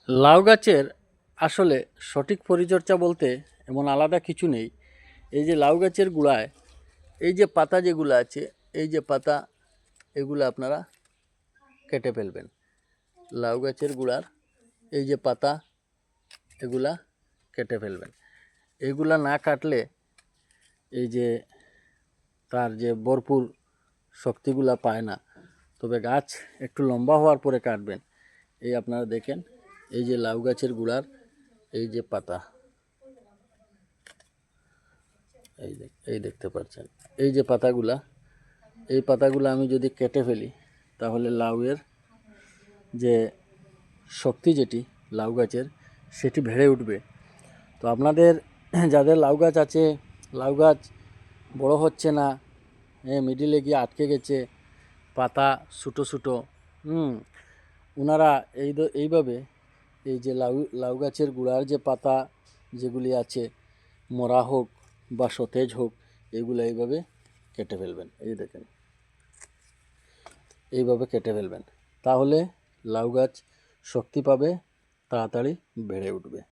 লাউ গাছের আসলে সঠিক পরিচর্যা বলতে এমন আলাদা কিছু নেই। এই যে লাউ গাছের গোড়ায় এই যে পাতা যেগুলো আছে, এই যে পাতা, এগুলো আপনারা কেটে ফেলবেন। লাউ গাছের গোড়ার এই যে পাতা, এগুলা কেটে ফেলবেন। এগুলা না কাটলে এই যে তার যে ভরপুর শক্তিগুলা পায় না। তবে গাছ একটু লম্বা হওয়ার পরে কাটবেন। এই আপনারা দেখেন, এই যে লাউ গাছের গোড়ার এই যে পাতা, এই দেখতে পাচ্ছেন, এই যে পাতাগুলা, এই পাতাগুলো আমি যদি কেটে ফেলি তাহলে লাউয়ের যে শক্তি যেটি লাউ গাছের, সেটি বেড়ে উঠবে। তো আপনাদের যাদের লাউ গাছ আছে, লাউ গাছ বড় হচ্ছে না, মিডিলে গিয়ে আটকে গেছে, পাতা ছোটো ছোটো, ওনারা এইভাবে এই যে লাউ গাছের গোড়ার যে পাতা যেগুলি আছে, মরা হোক বা সতেজ হোক, এগুলো এইভাবে কেটে ফেলবেন। এই দেখেন, এইভাবে কেটে ফেলবেন, তাহলে লাউ গাছ শক্তি পাবে, তাড়াতাড়ি বেড়ে উঠবে।